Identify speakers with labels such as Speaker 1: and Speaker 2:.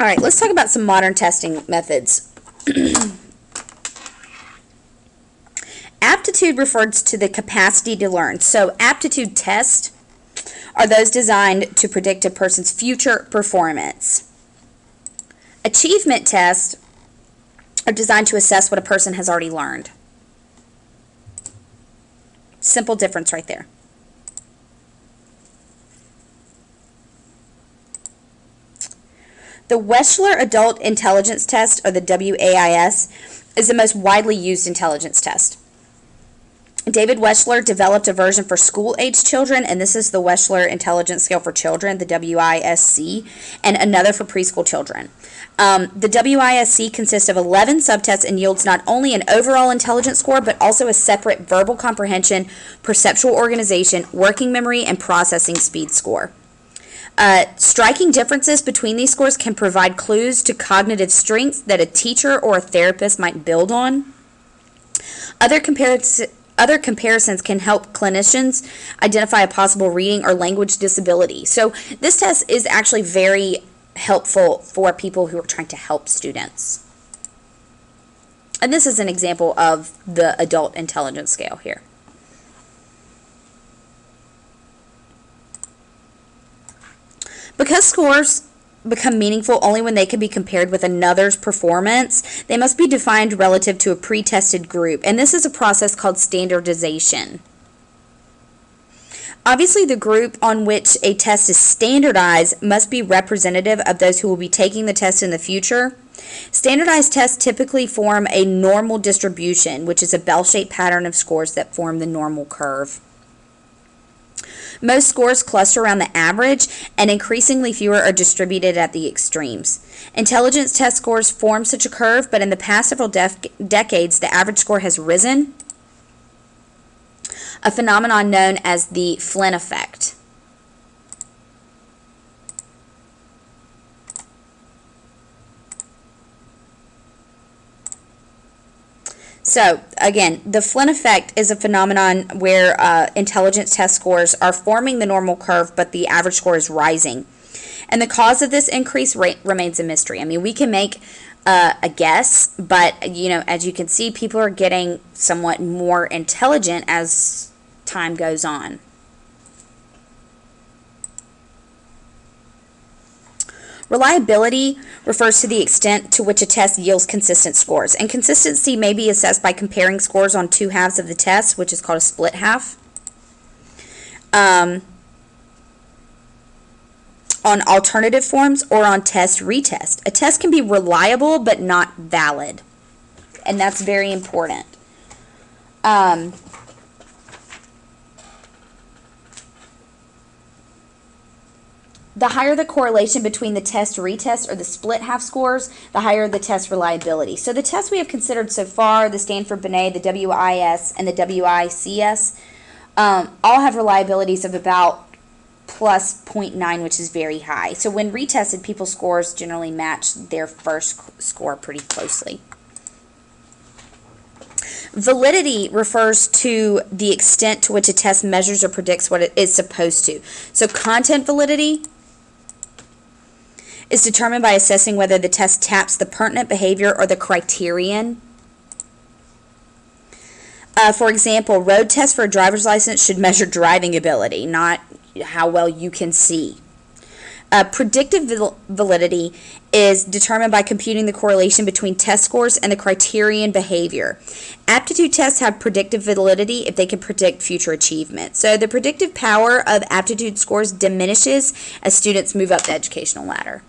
Speaker 1: All right, let's talk about some modern testing methods. Aptitude refers to the capacity to learn. So aptitude tests are those designed to predict a person's future performance. Achievement tests are designed to assess what a person has already learned. Simple difference right there. The Wechsler Adult Intelligence Test, or the WAIS, is the most widely used intelligence test. David Wechsler developed a version for school-age children, and this is the Wechsler Intelligence Scale for Children, the WISC, and another for preschool children. The WISC consists of 11 subtests and yields not only an overall intelligence score, but also a separate verbal comprehension, perceptual organization, working memory, and processing speed score. Striking differences between these scores can provide clues to cognitive strengths that a teacher or a therapist might build on. Other comparisons can help clinicians identify a possible reading or language disability. So this test is actually very helpful for people who are trying to help students. And this is an example of the adult intelligence scale here. Because scores become meaningful only when they can be compared with another's performance, they must be defined relative to a pre-tested group, and this is a process called standardization. Obviously, the group on which a test is standardized must be representative of those who will be taking the test in the future. Standardized tests typically form a normal distribution, which is a bell-shaped pattern of scores that form the normal curve. Most scores cluster around the average, and increasingly fewer are distributed at the extremes. Intelligence test scores form such a curve, but in the past several decades, the average score has risen, a phenomenon known as the Flynn effect. So, again, the Flynn effect is a phenomenon where intelligence test scores are forming the normal curve, but the average score is rising. And the cause of this increase remains a mystery. I mean, we can make a guess, but, you know, as you can see, people are getting somewhat more intelligent as time goes on. Reliability refers to the extent to which a test yields consistent scores, and consistency may be assessed by comparing scores on two halves of the test, which is called a split half, on alternative forms, or on test retest. A test can be reliable but not valid, and that's very important. The higher the correlation between the test retest or the split half scores, the higher the test reliability. So the tests we have considered so far, the Stanford-Binet, the WIS, and the WICS, all have reliabilities of about plus 0.9, which is very high. So when retested, people's scores generally match their first score pretty closely. Validity refers to the extent to which a test measures or predicts what it is supposed to. So content validity is determined by assessing whether the test taps the pertinent behavior or the criterion. For example, road tests for a driver's license should measure driving ability, not how well you can see. Predictive validity is determined by computing the correlation between test scores and the criterion behavior. Aptitude tests have predictive validity if they can predict future achievement. So the predictive power of aptitude scores diminishes as students move up the educational ladder.